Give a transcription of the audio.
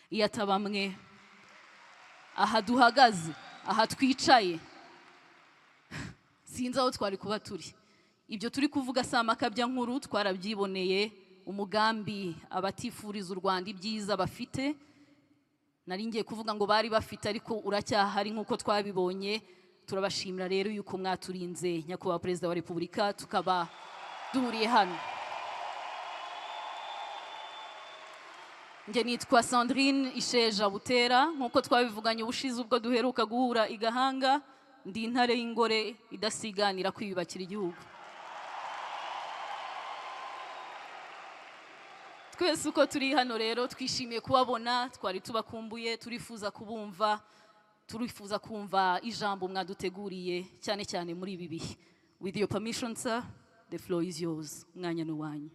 iyo atabamwe aha duhagaze aha twicaye sinzi aho twari kuba turi. Ibyo turi kuvuga si amakabya nkuru, twarabyiboneye umugambi abatifuriza u Rwanda ibyiza bafite. Nari ngiye kuvuga ngo bari bafite ariko uracyahari nk'uko twabibonye. Turabashimira rero yuko mwaturinze nyakubahwa Perezida wa Repubulika tukaba duhuriye hano. Nge nitwa Sandrine Isheja Butera nk'uko twabivuganye ubushize ubwo duheruka guhura i Gahanga. Ndi intare y'ingore idasiganira kwiyubakira igihugu. Twese uko turi hano rero twishimiye kubabona, twari tubakumbuye, turifuza kubumva, turifuza kumva ijambo mwaduteguriye cyane cyane muri ibi bihe. With your permission, sir, the floor is yours. Mwanya n'uwanyu.